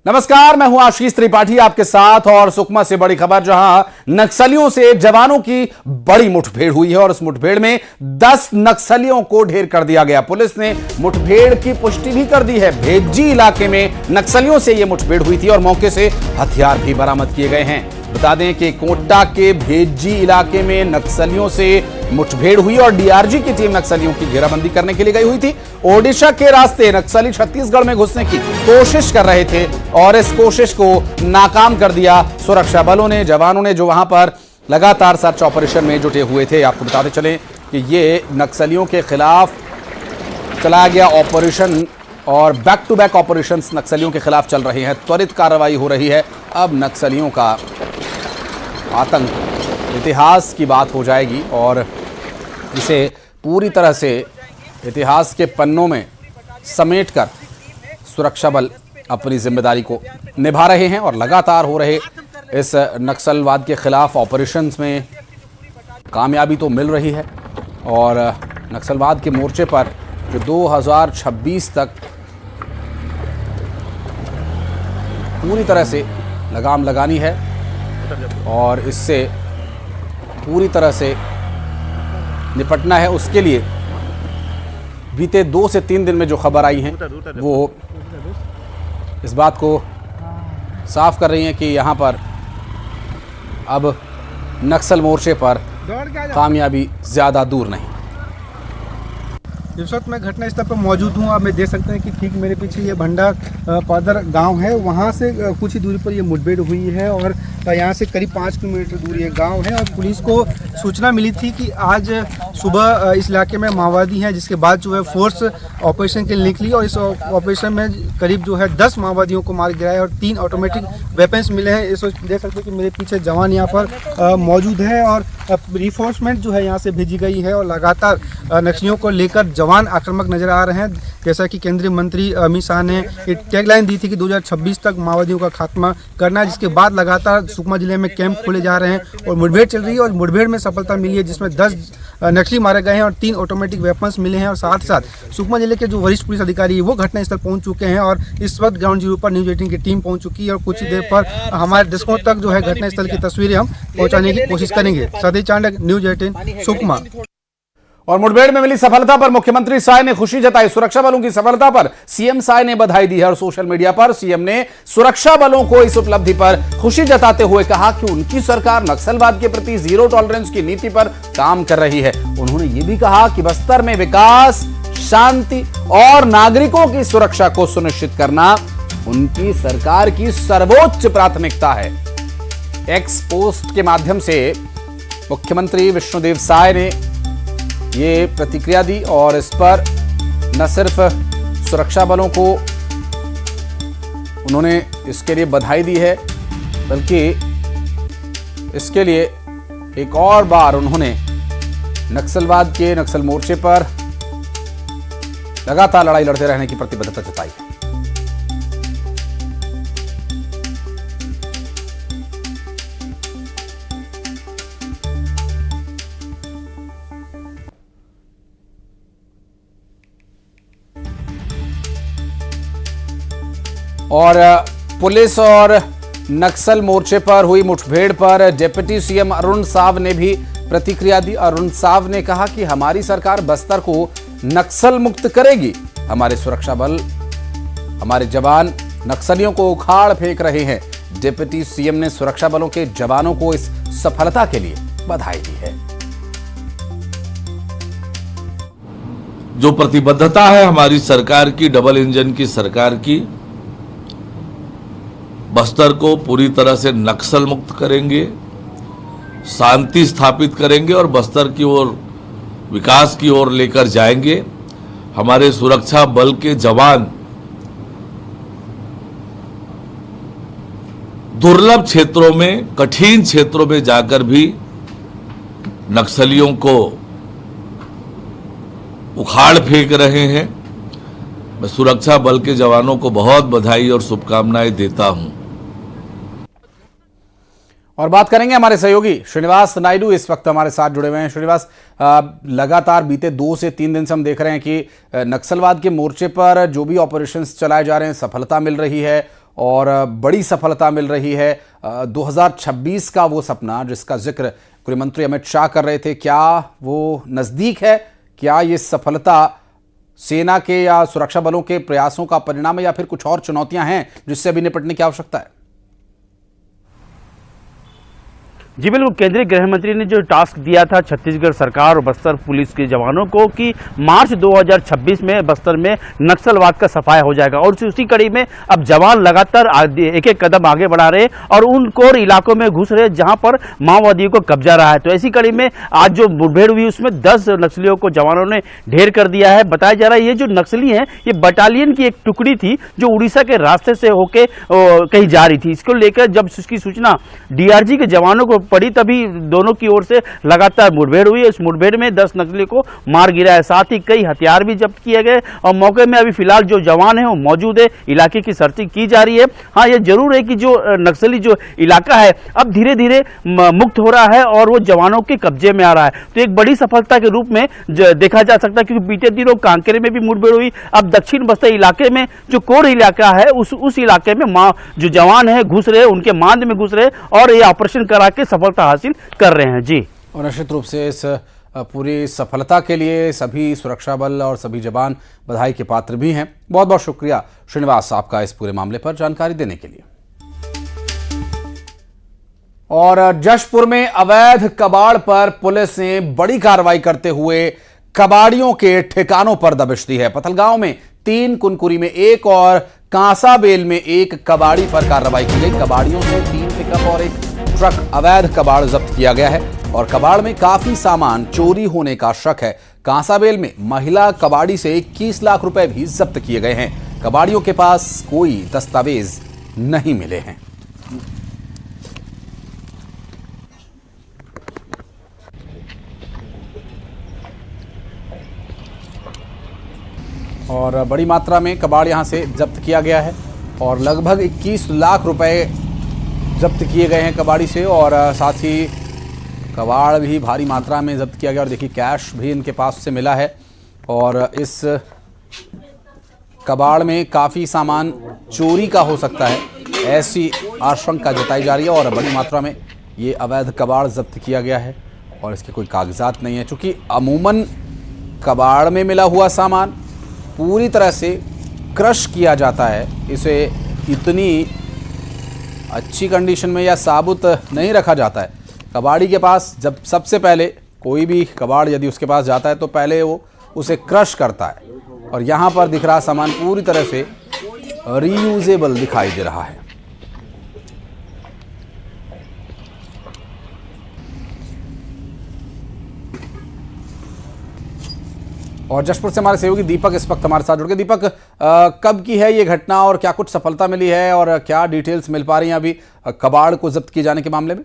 नमस्कार, मैं हूं आशीष त्रिपाठी आपके साथ। और सुकमा से बड़ी खबर, जहां नक्सलियों से जवानों की बड़ी मुठभेड़ हुई है और उस मुठभेड़ में 10 नक्सलियों को ढेर कर दिया गया। पुलिस ने मुठभेड़ की पुष्टि भी कर दी है। भेज्जी इलाके में नक्सलियों से यह मुठभेड़ हुई थी और मौके से हथियार भी बरामद किए गए हैं। बता दें कि कोटा के भेज्जी इलाके में नक्सलियों से मुठभेड़ हुई और डीआरजी की टीम नक्सलियों की घेराबंदी करने के लिए गई हुई थी। ओडिशा के रास्ते नक्सली छत्तीसगढ़ में घुसने की कोशिश कर रहे थे और इस कोशिश को नाकाम कर दिया सुरक्षा बलों ने। जवानों ने जो वहां पर लगातार सर्च ऑपरेशन में जुटे हुए थे। आपको बताते चलें कि ये नक्सलियों के खिलाफ चलाया गया ऑपरेशन और बैक टू बैक ऑपरेशंस नक्सलियों के खिलाफ चल रहे हैं। त्वरित कार्रवाई हो रही है। अब नक्सलियों का आतंक इतिहास की बात हो जाएगी और इसे पूरी तरह से इतिहास के पन्नों में समेटकर सुरक्षा बल अपनी जिम्मेदारी को निभा रहे हैं और लगातार हो रहे इस नक्सलवाद के खिलाफ ऑपरेशंस में कामयाबी तो मिल रही है। और नक्सलवाद के मोर्चे पर जो 2026 तक पूरी तरह से लगाम लगानी है और इससे पूरी तरह से निपटना है, उसके लिए बीते 2 से 3 दिन में जो खबर आई हैं वो इस बात को साफ कर रही हैं कि यहाँ पर अब नक्सल मोर्चे पर कामयाबी ज़्यादा दूर नहीं। इस वक्त मैं घटनास्थल पर मौजूद हूँ। आप मैं देख सकते हैं कि ठीक मेरे पीछे ये भंडा पादर गांव है, वहाँ से कुछ ही दूरी पर ये मुठभेड़ हुई है और यहाँ से करीब 5 किलोमीटर दूर ये गांव है। और पुलिस को सूचना मिली थी कि आज सुबह इस इलाके में माओवादी हैं, जिसके बाद जो है फोर्स ऑपरेशन के लिए निकली और इस ऑपरेशन में करीब जो है 10 माओवादियों को मार गिराया और 3 ऑटोमेटिक वेपन्स मिले हैं। इस वक्त देख सकते हैं कि मेरे पीछे जवान यहाँ पर मौजूद है और रिफोर्समेंट जो है यहाँ से भेजी गई है और लगातार नक्सलियों को लेकर जवान आक्रामक नजर आ रहे हैं। जैसा कि केंद्रीय मंत्री अमित शाह ने एक टैगलाइन दी थी कि 2026 तक माओवादियों का खात्मा करना है, जिसके बाद लगातार सुकमा जिले में कैंप खोले जा रहे हैं और मुठभेड़ चल रही है और मुठभेड़ में सफलता मिली है, जिसमें 10 नक्सली मारे गए हैं और 3 ऑटोमेटिक वेपन्स मिले हैं। और साथ ही साथ सुकमा जिले के जो वरिष्ठ पुलिस अधिकारी है वो घटनास्थल पहुंच चुके हैं और इस वक्त ग्राउंड जीरो पर न्यूज 18 की टीम पहुंच चुकी है और कुछ ही देर पर हमारे दर्शकों तक जो है घटनास्थल की तस्वीरें हम पहुंचाने की कोशिश करेंगे। सदी चांडक, न्यूज 18 सुकमा। और मुठभेड़ में मिली सफलता पर मुख्यमंत्री साय ने खुशी जताई। सुरक्षा बलों की सफलता पर सीएम साय ने बधाई दी है और सोशल मीडिया पर सीएम ने सुरक्षा बलों को इस उपलब्धि पर खुशी जताते हुए कहा कि उनकी सरकार नक्सलवाद के प्रति जीरो टॉलरेंस की नीति पर काम कर रही है। उन्होंने ये भी कहा कि बस्तर में विकास, शांति और नागरिकों की सुरक्षा को सुनिश्चित करना उनकी सरकार की सर्वोच्च प्राथमिकता है। एक्स पोस्ट के माध्यम से मुख्यमंत्री विष्णुदेव साय ने ये प्रतिक्रिया दी और इस पर न सिर्फ सुरक्षा बलों को उन्होंने इसके लिए बधाई दी है, बल्कि इसके लिए एक और बार उन्होंने नक्सलवाद के नक्सल मोर्चे पर लगातार लड़ाई लड़ते रहने की प्रतिबद्धता जताई है। और पुलिस और नक्सल मोर्चे पर हुई मुठभेड़ पर डिप्टी सीएम अरुण साव ने भी प्रतिक्रिया दी। अरुण साव ने कहा कि हमारी सरकार बस्तर को नक्सल मुक्त करेगी। हमारे सुरक्षा बल, हमारे जवान नक्सलियों को उखाड़ फेंक रहे हैं। डिप्टी सीएम ने सुरक्षा बलों के जवानों को इस सफलता के लिए बधाई दी है। जो प्रतिबद्धता है हमारी सरकार की, डबल इंजन की सरकार की, बस्तर को पूरी तरह से नक्सल मुक्त करेंगे, शांति स्थापित करेंगे और बस्तर की ओर विकास की ओर लेकर जाएंगे। हमारे सुरक्षा बल के जवान दुर्लभ क्षेत्रों में, कठिन क्षेत्रों में जाकर भी नक्सलियों को उखाड़ फेंक रहे हैं। मैं सुरक्षा बल के जवानों को बहुत बधाई और शुभकामनाएं देता हूं। और बात करेंगे हमारे सहयोगी श्रीनिवास नायडू, इस वक्त हमारे साथ जुड़े हुए हैं। श्रीनिवास, लगातार बीते 2 से 3 दिन से हम देख रहे हैं कि नक्सलवाद के मोर्चे पर जो भी ऑपरेशंस चलाए जा रहे हैं सफलता मिल रही है और बड़ी सफलता मिल रही है। 2026 का वो सपना जिसका जिक्र गृहमंत्री अमित शाह कर रहे थे, क्या वो नजदीक है? क्या ये सफलता सेना के या सुरक्षा बलों के प्रयासों का परिणाम है, या फिर कुछ और चुनौतियां हैं जिससे अभी निपटने की आवश्यकता है? जी बिल्कुल, केंद्रीय गृह मंत्री ने जो टास्क दिया था छत्तीसगढ़ सरकार और बस्तर पुलिस के जवानों को कि मार्च 2026 में बस्तर में नक्सलवाद का सफाया हो जाएगा, और उसी कड़ी में अब जवान लगातार एक एक कदम आगे बढ़ा रहे और उन कोर इलाकों में घुस रहे जहां पर माओवादियों को कब्जा रहा है। तो ऐसी कड़ी में आज जो मुठभेड़ हुई उसमें 10 नक्सलियों को जवानों ने ढेर कर दिया है। बताया जा रहा है ये जो नक्सली हैं ये बटालियन की एक टुकड़ी थी जो उड़ीसा के रास्ते से होके कहीं जा रही थी। इसको लेकर जब उसकी सूचना डीआरजी के जवानों को पड़ी तभी दोनों की ओर से लगातार मुठभेड़ हुई। इस मुठभेड़ में 10 नक्सली को मार गिरा है, साथ ही कई हथियार भी जब्त किए गए और मौके में अभी फिलहाल जो जवान है वो मौजूद है। इलाके की सर्चिंग की जा रही है। हाँ, ये जरूर है कि जो नक्सली जो इलाका है अब धीरे धीरे मुक्त हो रहा है और वो जवानों के कब्जे में आ रहा है। तो एक बड़ी सफलता के रूप में देखा जा सकता है, क्योंकि बीते दिनों कांकेर में भी मुठभेड़ हुई। अब दक्षिण बस्तर इलाके में जो कोर इलाका है उस इलाके में जो जवान है घुस रहे, उनके मांद में घुस रहे और ये ऑपरेशन करा के सफलता हासिल कर रहे हैं। जी, और निश्चित रूप से इस पूरी सफलता के लिए सभी सुरक्षा बल और सभी जवान बधाई के पात्र भी हैं। बहुत बहुत शुक्रिया श्रीनिवास आपका इस पूरे मामले पर जानकारी देने के लिए। और जशपुर में अवैध कबाड़ पर पुलिस ने बड़ी कार्रवाई करते हुए कबाड़ियों के ठिकानों पर दबिश दी है। पथलगांव में 3, कुनकुरी में 1 और कांसाबेल में 1 कबाड़ी पर कार्रवाई की गई। कबाड़ियों से 3 पिकअप और 1 ट्रक अवैध कबाड़ जब्त किया गया है और कबाड़ में काफी सामान चोरी होने का शक है। कांसाबेल में महिला कबाड़ी से 21 लाख रुपए भी जब्त किए गए हैं। कबाड़ियों के पास कोई दस्तावेज नहीं मिले हैं। और बड़ी मात्रा में कबाड़ यहां से जब्त किया गया है और लगभग 21 लाख रुपए जब्त किए गए हैं कबाड़ी से, और साथ ही कबाड़ भी भारी मात्रा में जब्त किया गया। और देखिए कैश भी इनके पास से मिला है और इस कबाड़ में काफ़ी सामान चोरी का हो सकता है, ऐसी आशंका जताई जा रही है। और बड़ी मात्रा में ये अवैध कबाड़ जब्त किया गया है और इसके कोई कागजात नहीं है, चूँकि अमूमन कबाड़ में मिला हुआ सामान पूरी तरह से क्रश किया जाता है, इसे इतनी अच्छी कंडीशन में या साबुत नहीं रखा जाता है। कबाड़ी के पास जब सबसे पहले कोई भी कबाड़ यदि उसके पास जाता है तो पहले वो उसे क्रश करता है, और यहाँ पर दिख रहा सामान पूरी तरह से रीयूजेबल दिखाई दे रहा है। और जशपुर से हमारे सहयोगी दीपक इस वक्त हमारे साथ जुड़ गए। दीपक, कब की है ये घटना और क्या कुछ सफलता मिली है और क्या डिटेल्स मिल पा रही हैं अभी कबाड़ को जब्त किए जाने के मामले में?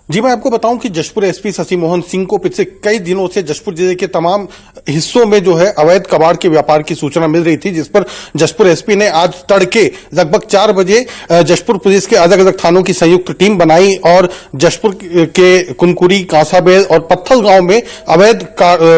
जी, मैं आपको बताऊं कि जशपुर एसपी शशि मोहन सिंह को पिछले कई दिनों से जशपुर जिले के तमाम हिस्सों में जो है अवैध कबाड़ के व्यापार की सूचना मिल रही थी, जिस पर जशपुर एसपी ने आज तड़के लगभग 4 बजे जशपुर पुलिस के अलग अलग थानों की संयुक्त टीम बनाई और जशपुर के कुनकुरी, कांसाबेल और पत्थल गांव में अवैध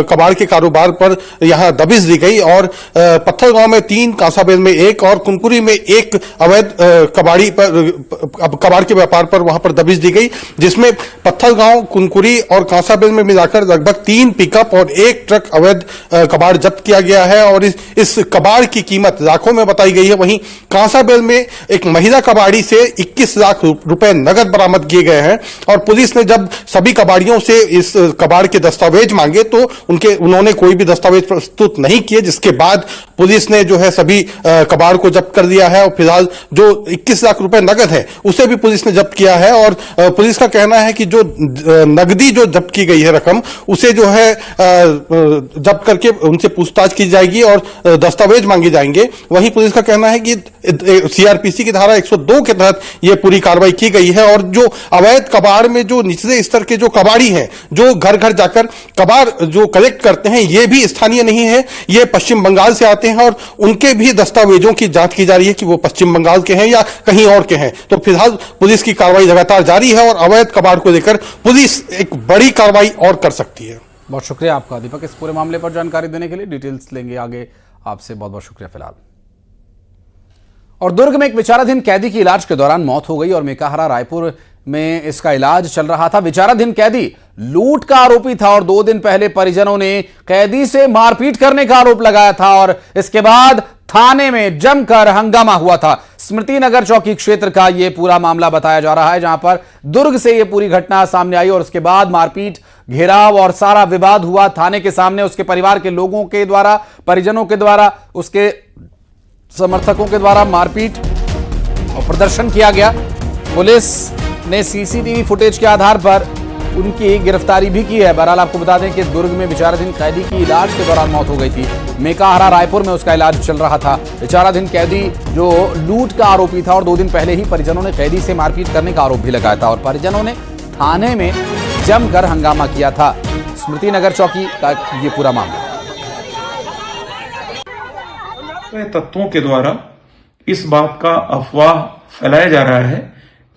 कबाड़ के कारोबार पर यहां दबिश दी गई। और पत्थल गांव में 3, कांसाबेल में 1 और कुनकुरी में 1 अवैध कबाड़ के व्यापार पर वहां पर दबिश दी गई, जिसमें पत्थलगांव, कुनकुरी और कांसाबेल में मिलाकर लगभग 3 पिकअप और 1 ट्रक अवैध कबाड़ जब्त किया गया है और इस कबाड़ की कीमत लाखों में बताई गई है। वहीं कांसाबेल में एक महिला कबाड़ी से 21 लाख रुपए नगद बरामद किए गए हैं और पुलिस ने जब सभी कबाड़ियों से इस कबाड़ के दस्तावेज मांगे तो उन्होंने कोई भी दस्तावेज प्रस्तुत नहीं किए, जिसके बाद पुलिस ने जो है सभी कबाड़ को जब्त कर दिया है और फिलहाल जो 21 लाख रुपए नगद है उसे भी पुलिस ने जब्त किया है। और पुलिस का कहना है कि जो नगदी जो जब्त की गई है रकम उसे जो है जब्त करके उनसे पूछताछ की जाएगी और दस्तावेज मांगे जाएंगे। वहीं पुलिस का कहना है कि सीआरपीसी की धारा 102 के तहत यह पूरी कार्रवाई की गई है और जो अवैध कबाड़ में जो निचले स्तर के जो कबाड़ी हैं, जो घर घर जाकर कबाड़ जो कलेक्ट करते हैं, ये भी स्थानीय नहीं है, ये पश्चिम बंगाल से आते हैं और उनके भी दस्तावेजों की जांच की जा रही है कि वो पश्चिम बंगाल के हैं या कहीं और के हैं। तो फिलहाल पुलिस की कार्रवाई लगातार जारी है और अवैध कबाड़ को लेकर पुलिस एक बड़ी कार्रवाई और कर सकती है। बहुत शुक्रिया आपका दीपक इस पूरे मामले पर जानकारी देने के लिए। डिटेल्स लेंगे आगे आपसे। बहुत बहुत शुक्रिया। फिलहाल और दुर्ग में एक विचाराधीन कैदी की इलाज के दौरान मौत हो गई और मेकाहारा रायपुर में इसका इलाज चल रहा था। विचाराधीन कैदी लूट का आरोपी था और 2 दिन पहले परिजनों ने कैदी से मारपीट करने का आरोप लगाया था और इसके बाद थाने में जमकर हंगामा हुआ था। स्मृति नगर चौकी क्षेत्र का यह पूरा मामला बताया जा रहा है, जहां पर दुर्ग से यह पूरी घटना सामने आई और उसके बाद मारपीट, घेराव और सारा विवाद हुआ थाने के सामने। उसके परिवार के लोगों के द्वारा, परिजनों के द्वारा, उसके समर्थकों के द्वारा मारपीट और प्रदर्शन किया गया। पुलिस ने सीसीटीवी फुटेज के आधार पर उनकी गिरफ्तारी भी की है। बहरहाल आपको बता दें कि दुर्ग में विचाराधीन कैदी की इलाज के दौरान मौत हो गई थी। मेकाहारा रायपुर में उसका इलाज चल रहा था। विचाराधीन कैदी जो लूट का आरोपी था और 2 दिन पहले ही परिजनों ने कैदी से मारपीट करने का आरोप भी लगाया था और परिजनों ने थाने में जमकर हंगामा किया था। स्मृति नगर चौकी का ये पूरा मामला। तत्वों के द्वारा इस बात का अफवाह फैलाया जा रहा है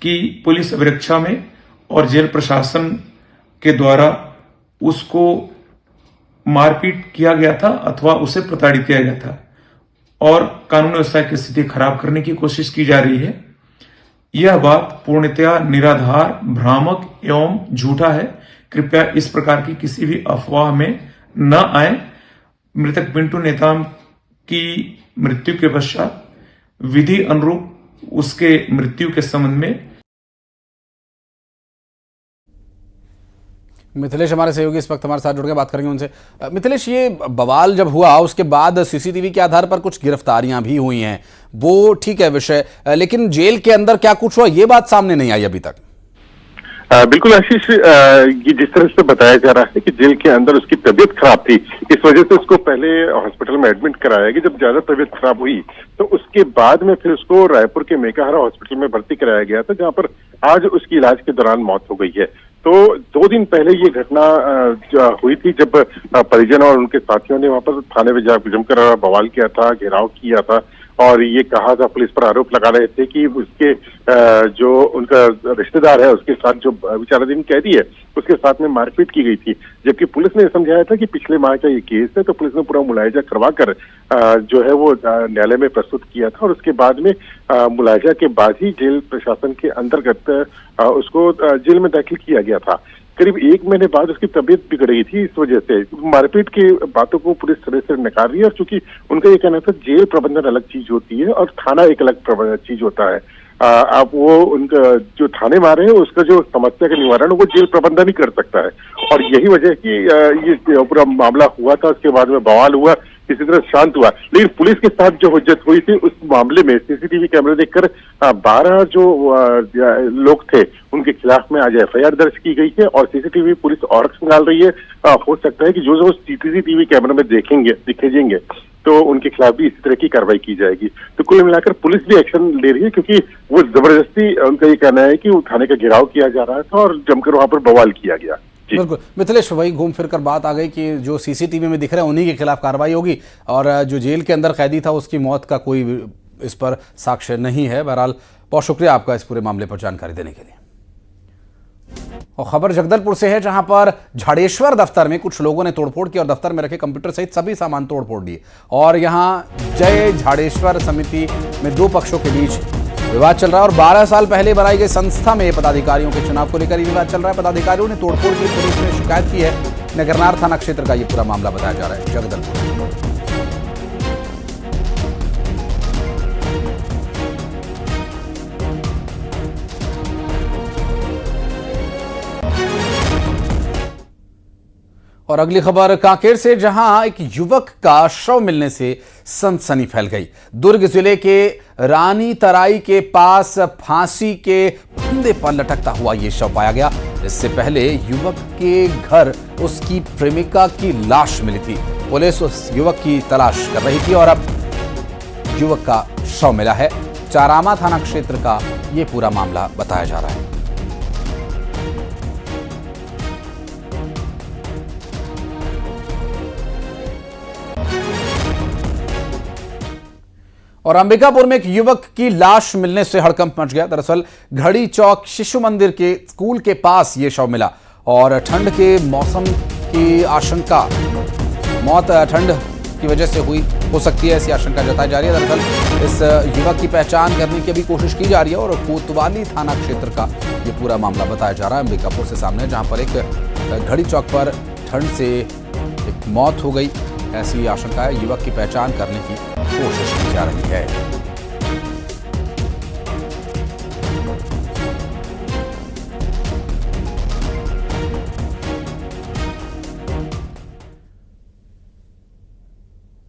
कि पुलिस अभिरक्षा में और जेल प्रशासन के द्वारा उसको मारपीट किया गया था अथवा उसे प्रताड़ित किया गया था और कानून व्यवस्था की स्थिति खराब करने की कोशिश की जा रही है। यह बात पूर्णतया निराधार, भ्रामक एवं झूठा है। कृपया इस प्रकार की किसी भी अफवाह में न आए। मृतक पिंटू नेताम की मृत्यु के पश्चात विधि अनुरूप उसके मृत्यु के संबंध में मिथिलेश हमारे सहयोगी इस वक्त हमारे साथ जुड़ के बात करेंगे उनसे। मिथिलेश, ये बवाल जब हुआ उसके बाद सीसीटीवी के आधार पर कुछ गिरफ्तारियां भी हुई हैं, वो ठीक है विषय, लेकिन जेल के अंदर क्या कुछ हुआ ये बात सामने नहीं आई अभी तक। बिल्कुल आशीष, ये जिस तरह से बताया जा रहा है कि जेल के अंदर उसकी तबीयत खराब थी, इस वजह से उसको पहले हॉस्पिटल में एडमिट कराया गया। जब ज्यादा तबीयत खराब हुई तो उसके बाद में फिर उसको रायपुर के मेकाहारा हॉस्पिटल में भर्ती कराया गया था, जहां पर आज उसकी इलाज के दौरान मौत हो गई है। तो 2 दिन पहले ये घटना हुई थी जब परिजन और उनके साथियों ने वहां पर थाने में जमकर बवाल किया था, घेराव किया था और ये कहा था, पुलिस पर आरोप लगा रहे थे कि उसके जो उनका रिश्तेदार है उसके साथ जो विचाराधीन कैदी है उसके साथ में मारपीट की गई थी। जबकि पुलिस ने समझाया था कि पिछले माह का ये केस है, तो पुलिस ने पूरा मुलायजा करवाकर जो है वो न्यायालय में प्रस्तुत किया था और उसके बाद में मुलायजा के बाद ही जेल प्रशासन के अंतर्गत उसको जेल में दाखिल किया गया था। करीब 1 महीने बाद उसकी तबीयत बिगड़ गई थी। इस वजह से मारपीट की बातों को पुलिस तरह से नकार रही है और चूंकि उनका ये कहना था जेल प्रबंधन अलग चीज होती है और थाना एक अलग चीज होता है। अब वो उनका जो थाने मारे हैं उसका जो समस्या का निवारण वो जेल प्रबंधन ही कर सकता है और यही वजह कि ये पूरा मामला हुआ था। उसके बाद में बवाल हुआ, किसी तरह शांत हुआ, लेकिन पुलिस के साथ जो हुज्जत हुई थी उस मामले में सीसीटीवी कैमरे देखकर 12 जो लोग थे उनके खिलाफ में आज एफआईआर दर्ज की गई है और सीसीटीवी पुलिस और निकाल रही है। हो सकता है कि जो सीसीटीवी कैमरे में दिखेंगे तो उनके खिलाफ भी इसी तरह की कार्रवाई की जाएगी। तो कुल मिलाकर पुलिस भी एक्शन ले रही है क्योंकि वो जबरदस्ती, उनका ये कहना है कि वो थाने का घेराव किया जा रहा था और जमकर वहां पर बवाल किया गया। बिल्कुल मिथिलेश, वही घूम फिर कर बात आ गई कि जो सीसीटीवी में दिख रहे हैं उन्हीं के खिलाफ कार्रवाई होगी और जो जेल के अंदर कैदी था उसकी मौत का कोई इस पर साक्ष्य नहीं है। बहरहाल बहुत शुक्रिया आपका इस पूरे मामले पर जानकारी देने के लिए। और खबर जगदलपुर से है, जहां पर झाड़ेश्वर दफ्तर में कुछ लोगों ने तोड़फोड़ की और दफ्तर में रखे कंप्यूटर सहित सभी सामान तोड़फोड़ दिए और यहां जय झाड़ेश्वर समिति में 2 पक्षों के बीच विवाद चल रहा है और 12 साल पहले बनाई गई संस्था में पदाधिकारियों के चुनाव को लेकर विवाद चल रहा है। पदाधिकारियों ने तोड़फोड़ की, पुलिस ने शिकायत की है। नगरनार थाना क्षेत्र का यह पूरा मामला बताया जा रहा है जगदलपुर। और अगली खबर कांकेर से, जहां एक युवक का शव मिलने से सनसनी फैल गई। दुर्ग जिले के रानी तराई के पास फांसी के फंदे पर लटकता हुआ यह शव पाया गया। इससे पहले युवक के घर उसकी प्रेमिका की लाश मिली थी। पुलिस उस युवक की तलाश कर रही थी और अब युवक का शव मिला है। चारामा थाना क्षेत्र का यह पूरा मामला बताया जा रहा है। और अंबिकापुर में एक युवक की लाश मिलने से हड़कंप मच गया। दरअसल घड़ी चौक शिशु मंदिर के स्कूल के पास यह शव मिला और ठंड के मौसम की आशंका, ठंड की वजह से हुई हो सकती है, ऐसी आशंका जताई जा रही है। दरअसल इस युवक की पहचान करने की अभी कोशिश की जा रही है और कोतवाली थाना क्षेत्र का ये पूरा मामला बताया जा रहा है अंबिकापुर से सामने, जहां पर एक घड़ी चौक पर ठंड से एक मौत हो गई, ऐसी आशंका है। युवक की पहचान करने की कोशिश की जा रही है।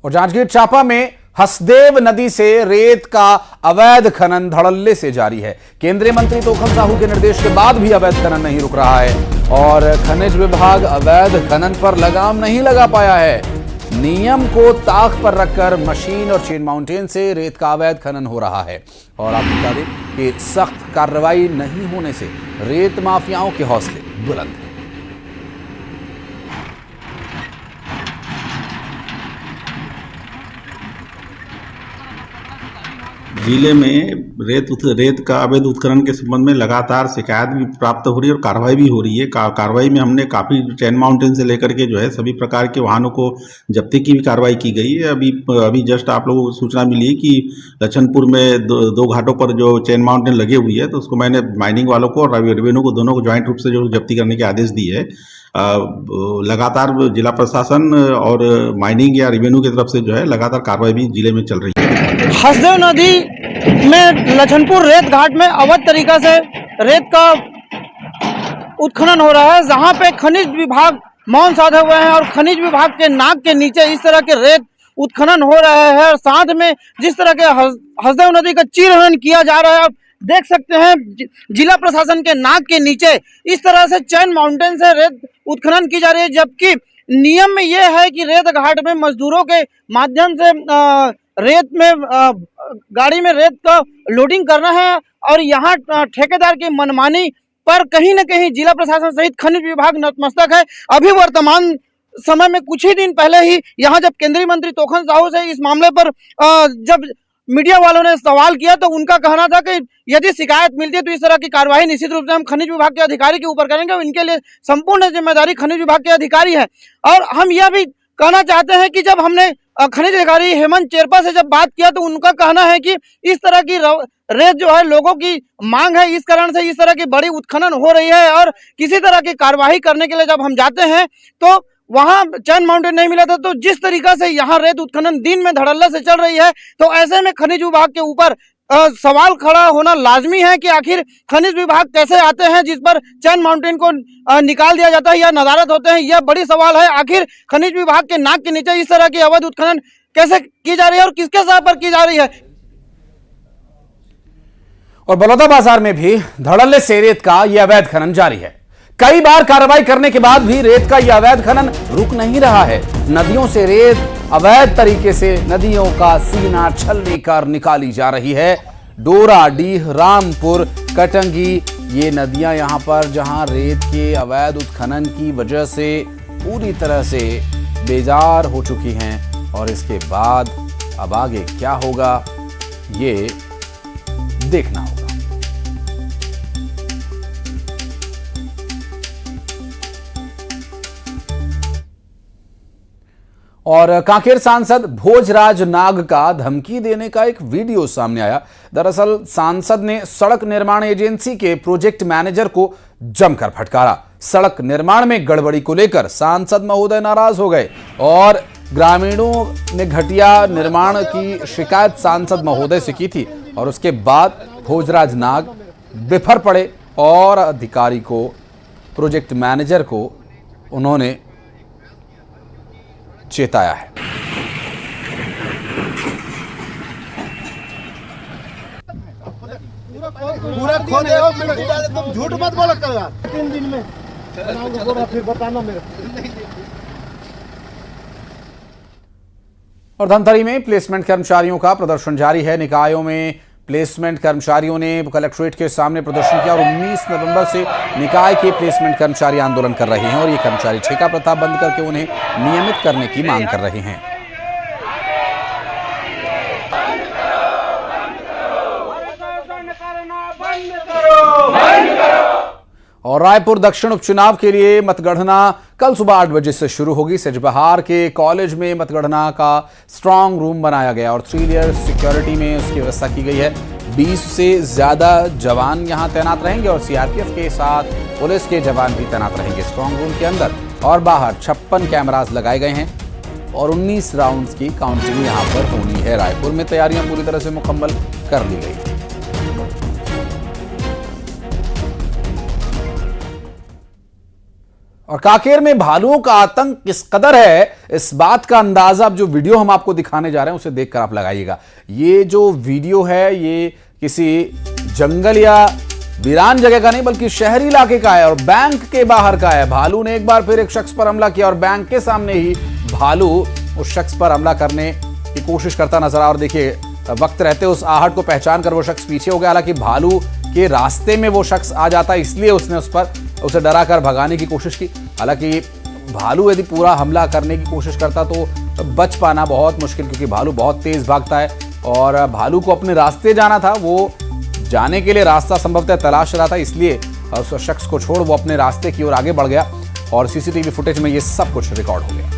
और जांजगीर चांपा में हसदेव नदी से रेत का अवैध खनन धड़ल्ले से जारी है। केंद्रीय मंत्री तोखम साहू के निर्देश के बाद भी अवैध खनन नहीं रुक रहा है और खनिज विभाग अवैध खनन पर लगाम नहीं लगा पाया है। नियम को ताक पर रखकर मशीन और चेन माउंटेन से रेत का अवैध खनन हो रहा है। और आपको बता दें कि सख्त कार्रवाई नहीं होने से रेत माफियाओं के हौसले बुलंद हैं। जिले में रेत का अवैध उत्खनन के संबंध में लगातार शिकायत भी प्राप्त हो रही है और कार्रवाई भी हो रही है। कार्रवाई में हमने काफ़ी चैन माउंटेन से लेकर के जो है सभी प्रकार के वाहनों को जब्ती की भी कार्रवाई की गई है। अभी जस्ट आप लोगों को सूचना मिली कि लखनपुर में दो घाटों पर जो चैन माउंटेन लगे हुई है, तो उसको मैंने माइनिंग वालों को और रेवेन्यू को दोनों को ज्वाइंट रूप से जो जब्ती करने के आदेश दिए है। लगातार जिला प्रशासन और माइनिंग या रेवेन्यू की तरफ से जो है लगातार कार्रवाई भी जिले में चल रही है। हसदेव नदी में लखनपुर रेत घाट में अवैध तरीका से रेत का उत्खनन हो रहा है, जहां पे खनिज विभाग मौन साधे हुए हैं और खनिज विभाग के नाक के नीचे इस तरह के रेत उत्खनन हो रहे हैं। और साथ में जिस तरह के हसदेव नदी का चीरहरण किया जा रहा है, आप देख सकते हैं जिला प्रशासन के नाक के नीचे इस तरह से चैन माउंटेन से रेत उत्खनन की जा रही है। जबकि नियम में यह है कि रेत घाट में मजदूरों के माध्यम से रेत में गाड़ी में रेत का लोडिंग करना है और यहाँ ठेकेदार की मनमानी पर कहीं न कहीं जिला प्रशासन सहित खनिज विभाग नतमस्तक है। अभी वर्तमान समय में कुछ ही दिन पहले ही यहाँ जब केंद्रीय मंत्री तोखम साहू से इस मामले पर जब मीडिया वालों ने सवाल किया तो उनका कहना था कि यदि शिकायत मिलती है तो इस तरह की कार्रवाई निश्चित रूप से हम खनिज विभाग के अधिकारी के ऊपर करेंगे। इनके लिए संपूर्ण जिम्मेदारी खनिज विभाग के अधिकारी है। और हम यह भी कहना चाहते हैं कि जब हमने खनिज अधिकारी हेमंत चेरपा से जब बात किया तो उनका कहना है कि इस तरह की रेत जो है लोगों की मांग है, इस कारण से इस तरह की बड़ी उत्खनन हो रही है और किसी तरह की कार्यवाही करने के लिए जब हम जाते हैं तो वहां चैन माउंटेन नहीं मिला था। तो जिस तरीका से यहाँ रेत उत्खनन दिन में धड़ल्ले से चल रही है, तो ऐसे में खनिज विभाग के ऊपर सवाल खड़ा होना लाजमी है कि आखिर खनिज विभाग कैसे आते हैं जिस पर चैन माउंटेन को निकाल दिया जाता है या नदारत होते हैं। यह बड़ी सवाल है। आखिर खनिज विभाग के नाक के नीचे इस तरह की अवैध उत्खनन कैसे की जा रही है और किसके साथ पर की जा रही है। और बलौदा बाजार में भी धड़ल्ले से रेत का यह अवैध खनन जारी है। कई बार कार्रवाई करने के बाद भी रेत का यह अवैध खनन रुक नहीं रहा है। नदियों से रेत अवैध तरीके से नदियों का सीना छलनी कर निकाली जा रही है। डोरा, डीह, रामपुर, कटंगी, ये नदियां यहां पर जहां रेत के अवैध उत्खनन की वजह से पूरी तरह से बेजार हो चुकी हैं। और इसके बाद अब आगे क्या होगा ये देखना होगा। और कांकेर सांसद भोजराज नाग का धमकी देने का एक वीडियो सामने आया। दरअसल सांसद ने सड़क निर्माण एजेंसी के प्रोजेक्ट मैनेजर को जमकर फटकारा। सड़क निर्माण में गड़बड़ी को लेकर सांसद महोदय नाराज हो गए और ग्रामीणों ने घटिया निर्माण की शिकायत सांसद महोदय से की थी। और उसके बाद भोजराज नाग बिफर पड़े और अधिकारी को, प्रोजेक्ट मैनेजर को उन्होंने चेताया है। पूरा खो दे, तुम झूठ मत बोला करेगा 3 दिन में फिर बताना मेरे। और धमतरी में प्लेसमेंट कर्मचारियों का प्रदर्शन जारी है। निकायों में प्लेसमेंट कर्मचारियों ने कलेक्ट्रेट के सामने प्रदर्शन किया और 19 नवंबर से निकाय के प्लेसमेंट कर्मचारी आंदोलन कर रहे हैं और ये कर्मचारी ठेका प्रथा बंद करके उन्हें नियमित करने की मांग कर रहे हैं। और रायपुर दक्षिण उपचुनाव के लिए मतगणना कल सुबह 8 बजे से शुरू होगी। सेजबहार के कॉलेज में मतगणना का स्ट्रांग रूम बनाया गया और 3 लेयर सिक्योरिटी में उसकी व्यवस्था की गई है। 20 से ज्यादा जवान यहां तैनात रहेंगे और सीआरपीएफ के साथ पुलिस के जवान भी तैनात रहेंगे। स्ट्रांग रूम के अंदर और बाहर 56 कैमरास लगाए गए हैं और 19 राउंड्स की काउंटिंग यहां पर होनी है। रायपुर में तैयारियां पूरी तरह से मुकम्मल कर ली गई। और कांकेर में भालुओं का आतंक किस कदर है, इस बात का अंदाजा अब जो वीडियो हम आपको दिखाने जा रहे हैं उसे देखकर आप लगाइएगा। ये जो वीडियो है ये किसी जंगल या वीरान जगह का नहीं बल्कि शहरी इलाके का है और बैंक के बाहर का है। भालू ने एक बार फिर एक शख्स पर हमला किया और बैंक के सामने ही भालू उस शख्स पर हमला करने की कोशिश करता नजर आया। और देखिए वक्त रहते उस आहट को पहचान कर वो शख्स पीछे हो गया। हालांकि भालू के रास्ते में वो शख्स आ जाता इसलिए उसने उसे डरा कर भगाने की कोशिश की। हालांकि भालू यदि पूरा हमला करने की कोशिश करता तो बच पाना बहुत मुश्किल, क्योंकि भालू बहुत तेज भागता है और भालू को अपने रास्ते जाना था। वो जाने के लिए रास्ता संभवतः तलाश रहा था, इसलिए उस शख्स को छोड़ वो अपने रास्ते की ओर आगे बढ़ गया और सीसीटीवी फुटेज में ये सब कुछ रिकॉर्ड हो गया।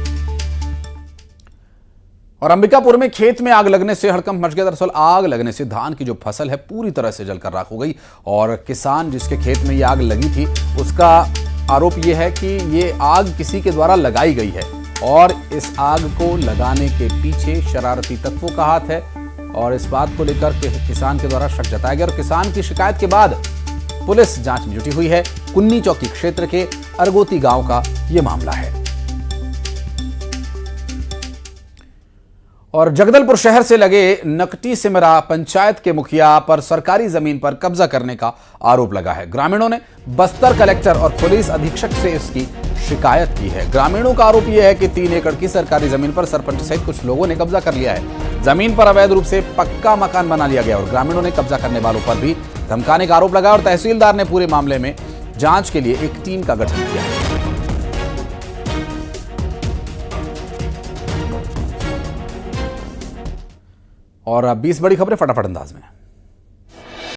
और अंबिकापुर में खेत में आग लगने से हड़कंप मच गया। दरअसल आग लगने से धान की जो फसल है पूरी तरह से जलकर राख हो गई और किसान जिसके खेत में ये आग लगी थी उसका आरोप ये है कि ये आग किसी के द्वारा लगाई गई है और इस आग को लगाने के पीछे शरारती तत्वों का हाथ है। और इस बात को लेकर किसान के द्वारा शक जताया गया और किसान की शिकायत के बाद पुलिस जांच में जुटी हुई है। कुन्नी चौकी क्षेत्र के अरगोती गांव का यह मामला है। और जगदलपुर शहर से लगे नकटी सिमरा पंचायत के मुखिया पर सरकारी जमीन पर कब्जा करने का आरोप लगा है। ग्रामीणों ने बस्तर कलेक्टर और पुलिस अधीक्षक से इसकी शिकायत की है। ग्रामीणों का आरोप यह है कि 3 एकड़ की सरकारी जमीन पर सरपंच सहित कुछ लोगों ने कब्जा कर लिया है। जमीन पर अवैध रूप से पक्का मकान बना लिया गया और ग्रामीणों ने कब्जा करने वालों पर भी धमकाने का आरोप लगाया और तहसीलदार ने पूरे मामले में जांच के लिए एक टीम का गठन किया है। और 20 बड़ी खबरें फटाफट अंदाज में।